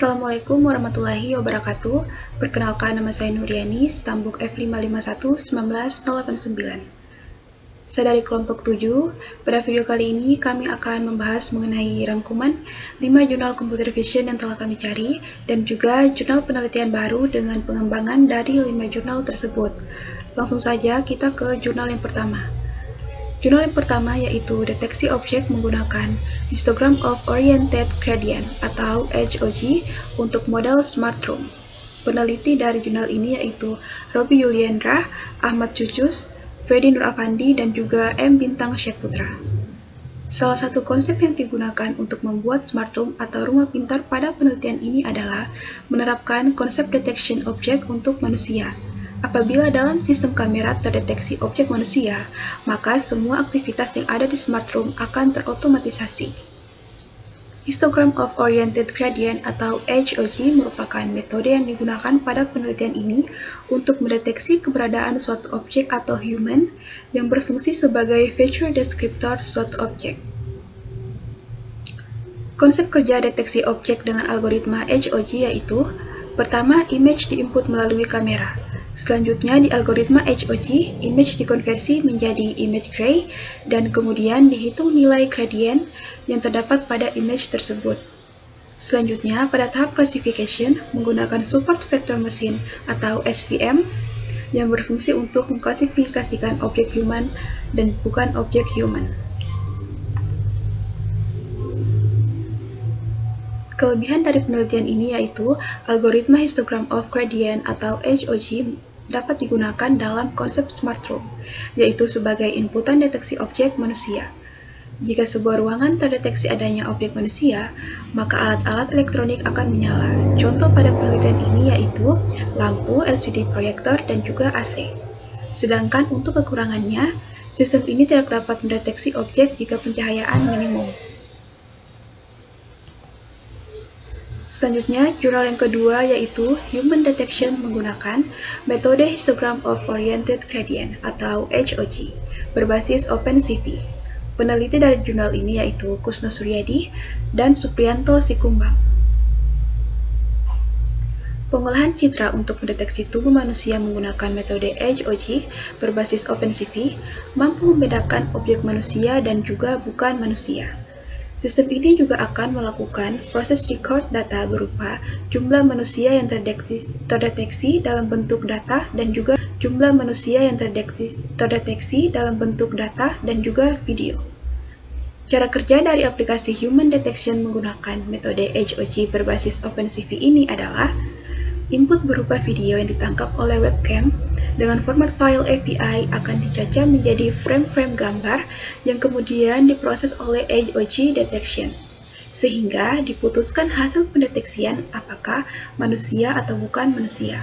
Assalamualaikum warahmatullahi wabarakatuh. Perkenalkan, nama saya Nuriani, stambuk F551-19089. Saya dari kelompok 7. Pada video kali ini kami akan membahas mengenai rangkuman 5 jurnal computer vision yang telah kami cari dan juga jurnal penelitian baru dengan pengembangan dari 5 jurnal tersebut. Langsung saja kita ke jurnal yang pertama. Jurnal yang pertama yaitu deteksi objek menggunakan Histogram of Oriented Gradient atau HOG untuk model Smart Room. Peneliti dari jurnal ini yaitu Robi Yuliendra, Ahmad Cucus, Freddy Nur Afandi, dan juga M. Bintang Syekputra. Salah satu konsep yang digunakan untuk membuat Smart Room atau rumah pintar pada penelitian ini adalah menerapkan konsep detection object untuk manusia. Apabila dalam sistem kamera terdeteksi objek manusia, maka semua aktivitas yang ada di Smart Room akan terotomatisasi. Histogram of Oriented Gradient atau HOG merupakan metode yang digunakan pada penelitian ini untuk mendeteksi keberadaan suatu objek atau human yang berfungsi sebagai feature descriptor suatu objek. Konsep kerja deteksi objek dengan algoritma HOG yaitu: pertama, image diinput melalui kamera. Selanjutnya, di algoritma HOG, image dikonversi menjadi image gray, dan kemudian dihitung nilai gradient yang terdapat pada image tersebut. Selanjutnya, pada tahap classification, menggunakan support vector machine atau SVM, yang berfungsi untuk mengklasifikasikan objek human dan bukan objek human. Kelebihan dari penelitian ini yaitu algoritma histogram of gradient atau HOG dapat digunakan dalam konsep Smart Room, yaitu sebagai inputan deteksi objek manusia. Jika sebuah ruangan terdeteksi adanya objek manusia, maka alat-alat elektronik akan menyala. Contoh pada penelitian ini yaitu lampu, LCD proyektor, dan juga AC. Sedangkan untuk kekurangannya, sistem ini tidak dapat mendeteksi objek jika pencahayaan minimum. Selanjutnya, jurnal yang kedua yaitu Human Detection menggunakan metode Histogram of Oriented Gradient atau HOG berbasis OpenCV. Peneliti dari jurnal ini yaitu Kusno Suryadi dan Supriyanto Sikumbang. Pengolahan citra untuk mendeteksi tubuh manusia menggunakan metode HOG berbasis OpenCV mampu membedakan objek manusia dan juga bukan manusia. Sistem ini juga akan melakukan proses record data berupa jumlah manusia yang terdeteksi dalam bentuk data dan juga jumlah manusia yang terdeteksi dalam bentuk data dan juga video. Cara kerja dari aplikasi Human Detection menggunakan metode HOG berbasis OpenCV ini adalah: input berupa video yang ditangkap oleh webcam dengan format file API akan dicacah menjadi frame-frame gambar yang kemudian diproses oleh HOG detection, sehingga diputuskan hasil pendeteksian apakah manusia atau bukan manusia.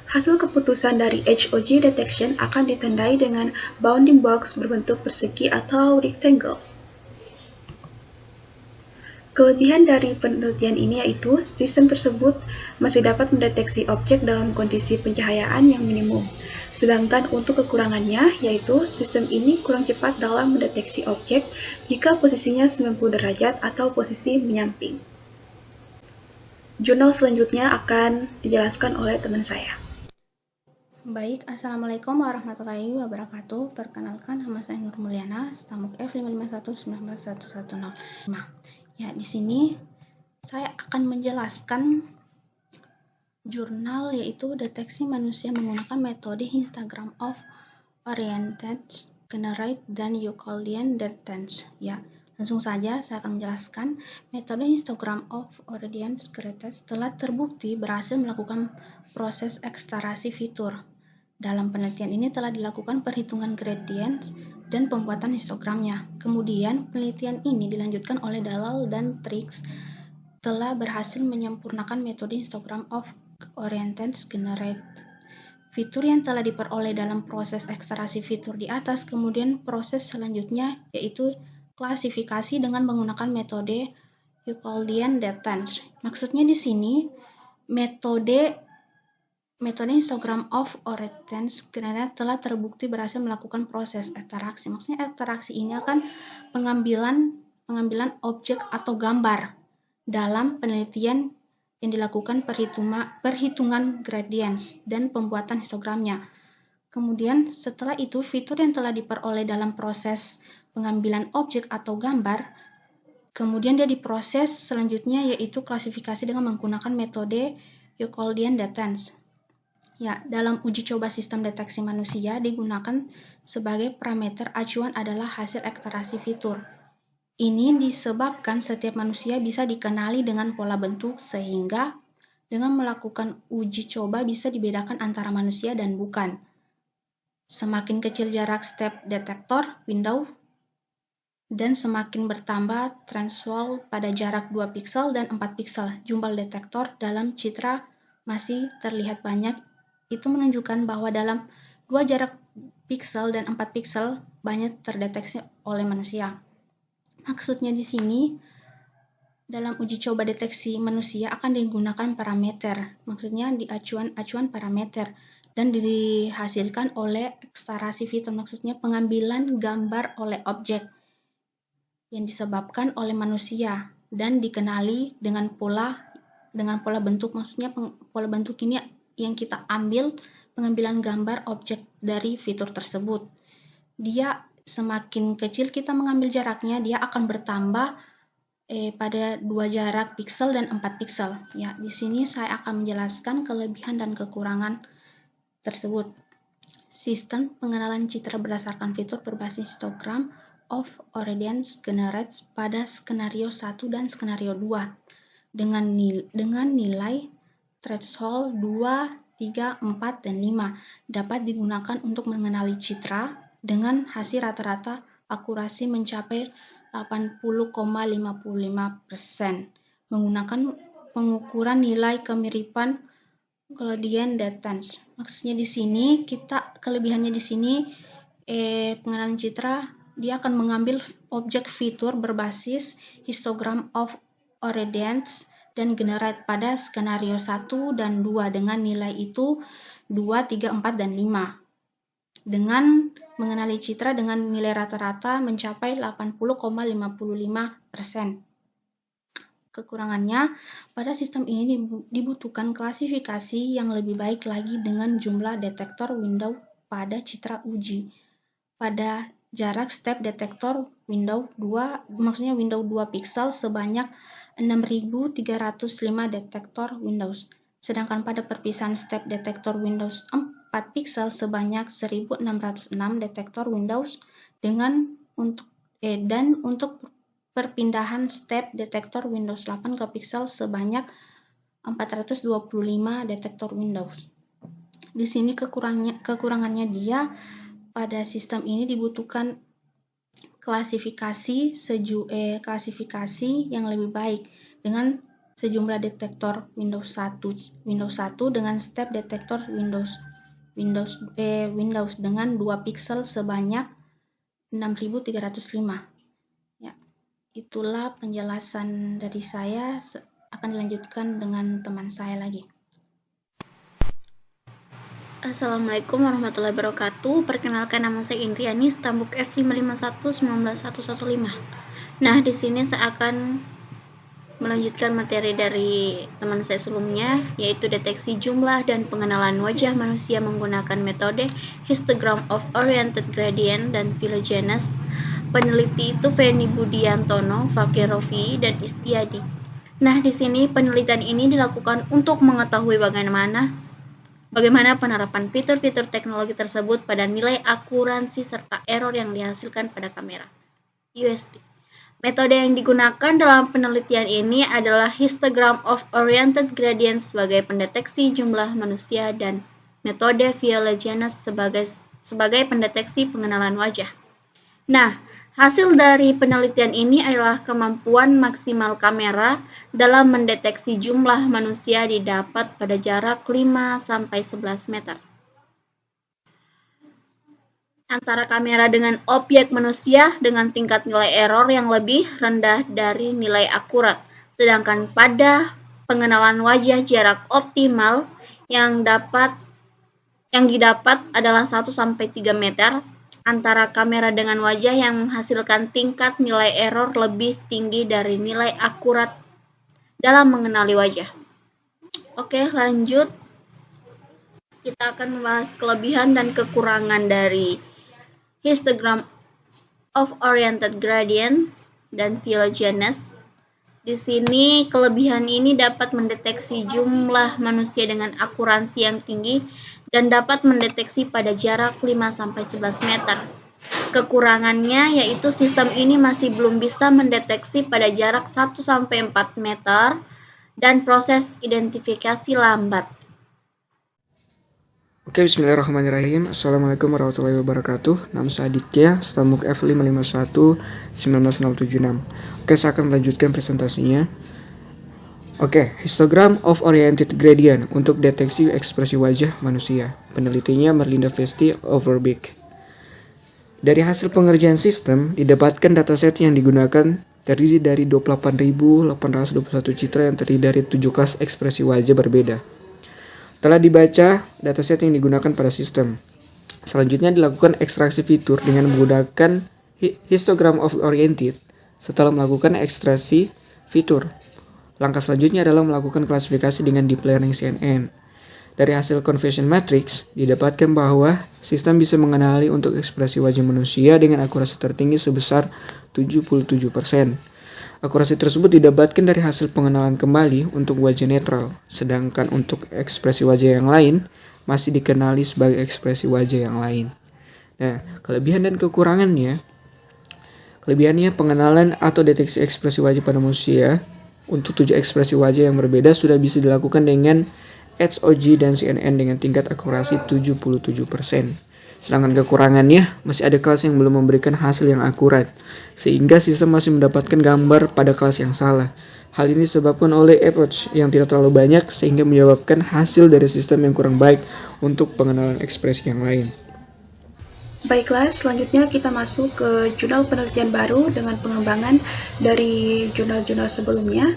Hasil keputusan dari HOG detection akan ditandai dengan bounding box berbentuk persegi atau rectangle. Kelebihan dari penelitian ini yaitu sistem tersebut masih dapat mendeteksi objek dalam kondisi pencahayaan yang minimum. Sedangkan untuk kekurangannya yaitu sistem ini kurang cepat dalam mendeteksi objek jika posisinya 90 derajat atau posisi menyamping. Jurnal selanjutnya akan dijelaskan oleh teman saya. Baik, Assalamualaikum warahmatullahi wabarakatuh. Perkenalkan, nama saya Nur Mulyana, stambuk F551-19110. Ya, di sini saya akan menjelaskan jurnal yaitu deteksi manusia menggunakan metode Histogram of Oriented Gradient dan Euclidean Distance. Ya, langsung saja saya akan menjelaskan metode Histogram of Oriented Gradient telah terbukti berhasil melakukan proses ekstraksi fitur. Dalam penelitian ini telah dilakukan perhitungan gradient dan pembuatan histogramnya. Kemudian, penelitian ini dilanjutkan oleh Dalal dan Trix telah berhasil menyempurnakan metode Histogram of Oriented Gradient. Fitur yang telah diperoleh dalam proses ekstraksi fitur di atas, kemudian proses selanjutnya yaitu klasifikasi dengan menggunakan metode Euclidean Distance. Maksudnya di sini metode Histogram of Oriented Gradient telah terbukti berhasil melakukan proses ekstraksi. Maksudnya ekstraksi ini akan pengambilan objek atau gambar dalam penelitian yang dilakukan perhitungan gradients dan pembuatan histogramnya. Kemudian setelah itu fitur yang telah diperoleh dalam proses pengambilan objek atau gambar, kemudian dia diproses selanjutnya yaitu klasifikasi dengan menggunakan metode Euclidean distance. Ya, dalam uji coba sistem deteksi manusia digunakan sebagai parameter acuan adalah hasil ekstraksi fitur. Ini disebabkan setiap manusia bisa dikenali dengan pola bentuk sehingga dengan melakukan uji coba bisa dibedakan antara manusia dan bukan. Semakin kecil jarak step detektor window dan semakin bertambah threshold pada jarak 2 piksel dan 4 piksel. Jumlah detektor dalam citra masih terlihat banyak. Itu menunjukkan bahwa dalam 2 jarak piksel dan 4 piksel banyak terdeteksi oleh manusia. Maksudnya di sini dalam uji coba deteksi manusia akan digunakan parameter. Maksudnya di acuan parameter dan dihasilkan oleh ekstraksi fitur. Maksudnya pengambilan gambar oleh objek yang disebabkan oleh manusia dan dikenali dengan pola bentuk. Maksudnya pola bentuk ini yang kita ambil pengambilan gambar objek dari fitur tersebut. Dia semakin kecil kita mengambil jaraknya, dia akan bertambah pada 2 jarak piksel dan 4 piksel. Ya, di sini saya akan menjelaskan kelebihan dan kekurangan tersebut. Sistem pengenalan citra berdasarkan fitur berbasis histogram of Orient generates pada skenario 1 dan skenario 2 dengan nilai threshold 2, 3, 4, dan 5 dapat digunakan untuk mengenali citra dengan hasil rata-rata akurasi mencapai 80,55% menggunakan pengukuran nilai kemiripan Euclidean distance. Maksudnya di sini kelebihannya di sini pengenalan citra dia akan mengambil objek fitur berbasis histogram of Orient dan generate pada skenario 1 dan 2 dengan nilai itu 2, 3, 4, dan 5. Dengan mengenali citra dengan nilai rata-rata mencapai 80,55%. Kekurangannya, pada sistem ini dibutuhkan klasifikasi yang lebih baik lagi dengan jumlah detektor window pada citra uji. Pada jarak step detektor window 2, maksudnya window 2 piksel sebanyak 6.305 detektor Windows. Sedangkan pada perpisahan step detektor Windows 4 piksel sebanyak 1.606 detektor Windows dan untuk perpindahan step detektor Windows 8 ke piksel sebanyak 425 detektor Windows. Di sini kekurangannya dia pada sistem ini dibutuhkan klasifikasi yang lebih baik dengan sejumlah detektor Windows 1 dengan step detektor Windows dengan 2 piksel sebanyak 6.305. Ya, itulah penjelasan dari saya. Akan dilanjutkan dengan teman saya lagi. Assalamualaikum warahmatullahi wabarakatuh. Perkenalkan, nama saya Indriani, Stambuk F551-19115. Nah, di sini saya akan melanjutkan materi dari teman saya sebelumnya, yaitu deteksi jumlah dan pengenalan wajah manusia menggunakan metode histogram of oriented gradient dan phylogenes. Peneliti itu Feni Budiantono, Fakirovi, dan Istiadi. Nah, di sini penelitian ini dilakukan untuk mengetahui bagaimana penerapan fitur-fitur teknologi tersebut pada nilai akuransi serta error yang dihasilkan pada kamera USB. Metode yang digunakan dalam penelitian ini adalah histogram of oriented gradient sebagai pendeteksi jumlah manusia dan metode phylogenes sebagai pendeteksi pengenalan wajah. Nah, hasil dari penelitian ini adalah kemampuan maksimal kamera dalam mendeteksi jumlah manusia didapat pada jarak 5-11 meter. Antara kamera dengan objek manusia dengan tingkat nilai error yang lebih rendah dari nilai akurat. Sedangkan pada pengenalan wajah jarak optimal yang didapat adalah 1-3 meter. Antara kamera dengan wajah yang menghasilkan tingkat nilai error lebih tinggi dari nilai akurat dalam mengenali wajah. Oke, lanjut. Kita akan membahas kelebihan dan kekurangan dari histogram of oriented gradient dan phylogenes. Di sini kelebihan ini dapat mendeteksi jumlah manusia dengan akurasi yang tinggi dan dapat mendeteksi pada jarak 5-11 meter. Kekurangannya yaitu sistem ini masih belum bisa mendeteksi pada jarak 1-4 meter dan proses identifikasi lambat. Oke, bismillahirrahmanirrahim. Assalamualaikum warahmatullahi wabarakatuh. Nama saya Aditya, Stamuk F551 19076. Oke, saya akan melanjutkan presentasinya. Oke, histogram of oriented gradient untuk deteksi ekspresi wajah manusia. Penelitinya Merlinda Vesti Overbeek. Dari hasil pengerjaan sistem, didapatkan dataset yang digunakan terdiri dari 28.821 citra yang terdiri dari 7 kelas ekspresi wajah berbeda. Telah dibaca dataset yang digunakan pada sistem. Selanjutnya dilakukan ekstraksi fitur dengan menggunakan histogram of oriented setelah melakukan ekstraksi fitur. Langkah selanjutnya adalah melakukan klasifikasi dengan deep learning CNN. Dari hasil conversion matrix, didapatkan bahwa sistem bisa mengenali untuk ekspresi wajah manusia dengan akurasi tertinggi sebesar 77%. Akurasi tersebut didapatkan dari hasil pengenalan kembali untuk wajah netral, sedangkan untuk ekspresi wajah yang lain masih dikenali sebagai ekspresi wajah yang lain. Nah, kelebihan dan kekurangannya. Kelebihannya pengenalan atau deteksi ekspresi wajah pada manusia untuk 7 ekspresi wajah yang berbeda sudah bisa dilakukan dengan HOG dan CNN dengan tingkat akurasi 77%. Sedangkan kekurangannya, masih ada kelas yang belum memberikan hasil yang akurat, sehingga sistem masih mendapatkan gambar pada kelas yang salah. Hal ini disebabkan oleh approach yang tidak terlalu banyak, sehingga menyebabkan hasil dari sistem yang kurang baik untuk pengenalan ekspresi yang lain. Baiklah, selanjutnya kita masuk ke jurnal penelitian baru dengan pengembangan dari jurnal-jurnal sebelumnya.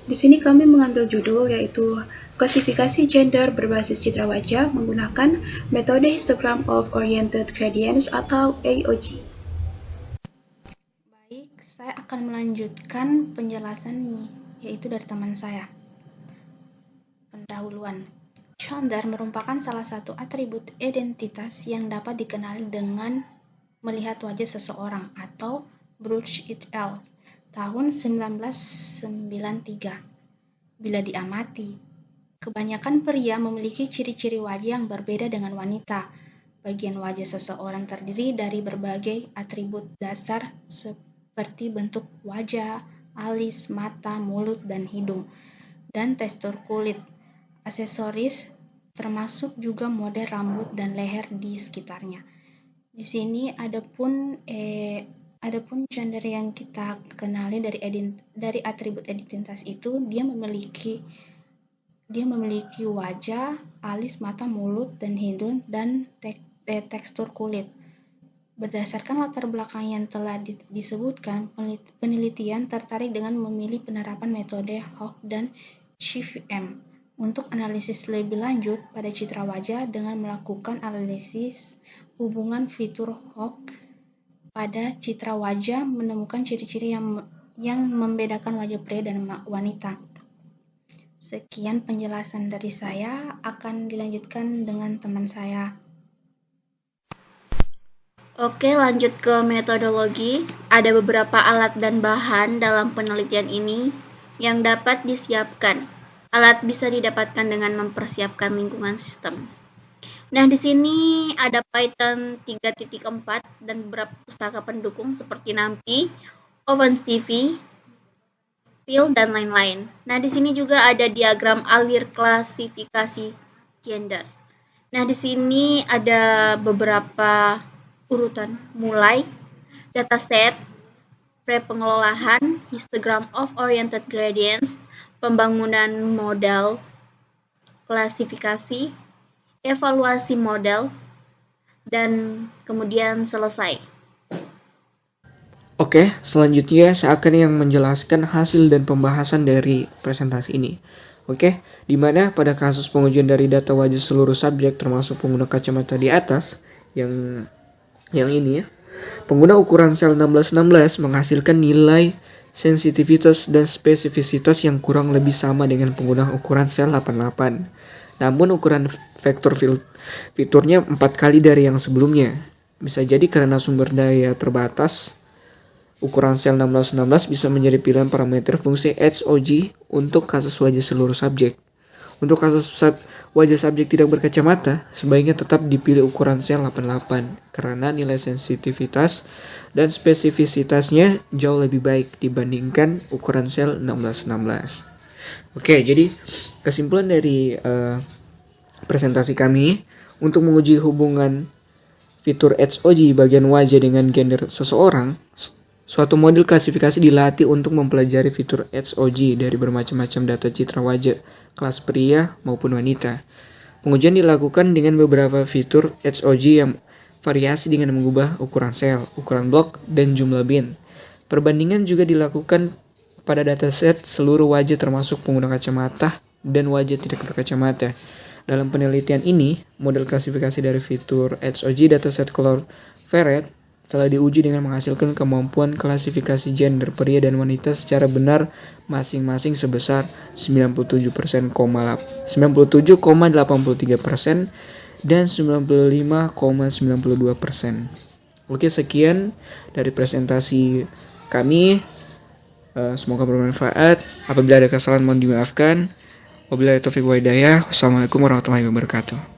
Di sini kami mengambil judul yaitu klasifikasi gender berbasis citra wajah menggunakan metode histogram of oriented gradients atau AOG. Baik, saya akan melanjutkan penjelasan yaitu dari teman saya. Pendahuluan. Gender merupakan salah satu atribut identitas yang dapat dikenali dengan melihat wajah seseorang atau Bruce et al. Tahun 1993. Bila diamati, kebanyakan pria memiliki ciri-ciri wajah yang berbeda dengan wanita. Bagian wajah seseorang terdiri dari berbagai atribut dasar seperti bentuk wajah, alis, mata, mulut, dan hidung, dan tekstur kulit. Aksesoris termasuk juga model rambut dan leher di sekitarnya. Di sini adapun gender yang kita kenali dari atribut identitas itu dia memiliki wajah, alis, mata, mulut, dan hidung dan tekstur kulit. Berdasarkan latar belakang yang telah disebutkan, penelitian tertarik dengan memilih penerapan metode Hoek dan CVM untuk analisis lebih lanjut pada citra wajah dengan melakukan analisis hubungan fitur Hoek pada citra wajah menemukan ciri-ciri yang membedakan wajah pria dan wanita. Sekian penjelasan dari saya, akan dilanjutkan dengan teman saya. Oke, lanjut ke metodologi. Ada beberapa alat dan bahan dalam penelitian ini yang dapat disiapkan. Alat bisa didapatkan dengan mempersiapkan lingkungan sistem. Nah, di sini ada Python 3.4 dan beberapa pustaka pendukung seperti NumPy, OpenCV, Phil, dan lain-lain. Nah, di sini juga ada diagram alir klasifikasi gender. Nah, di sini ada beberapa urutan, mulai dataset, pre-pengelolaan, histogram of oriented gradients, pembangunan model, klasifikasi, evaluasi model, dan kemudian selesai. Oke, selanjutnya saya akan yang menjelaskan hasil dan pembahasan dari presentasi ini. Oke, di mana pada kasus pengujian dari data wajah seluruh subjek termasuk pengguna kacamata di atas yang ini ya. Pengguna ukuran sel 1616 menghasilkan nilai sensitivitas dan spesifisitas yang kurang lebih sama dengan penggunaan ukuran sel 88. Namun ukuran vektor fiturnya 4 kali dari yang sebelumnya. Bisa jadi karena sumber daya terbatas, ukuran sel 1616 bisa menjadi pilihan parameter fungsi HOG untuk kasus wajah seluruh subjek. Untuk kasus wajah subjek tidak berkacamata, sebaiknya tetap dipilih ukuran sel 88 karena nilai sensitivitas dan spesifisitasnya jauh lebih baik dibandingkan ukuran sel 1616. Oke, jadi kesimpulan dari presentasi kami untuk menguji hubungan fitur HOG bagian wajah dengan gender seseorang, suatu model klasifikasi dilatih untuk mempelajari fitur HOG dari bermacam-macam data citra wajah kelas pria maupun wanita. Pengujian dilakukan dengan beberapa fitur HOG yang variasi dengan mengubah ukuran sel, ukuran blok, dan jumlah bin. Perbandingan juga dilakukan pada dataset seluruh wajah termasuk pengguna kacamata dan wajah tidak berkacamata. Dalam penelitian ini, model klasifikasi dari fitur HOG dataset color ferret telah diuji dengan menghasilkan kemampuan klasifikasi gender pria dan wanita secara benar masing-masing sebesar 97,83% dan 95,92%. Oke, sekian dari presentasi kami. Semoga bermanfaat. Apabila ada kesalahan mohon dimaafkan. Wabillahi taufiq wa hidayah. Wassalamualaikum warahmatullahi wabarakatuh.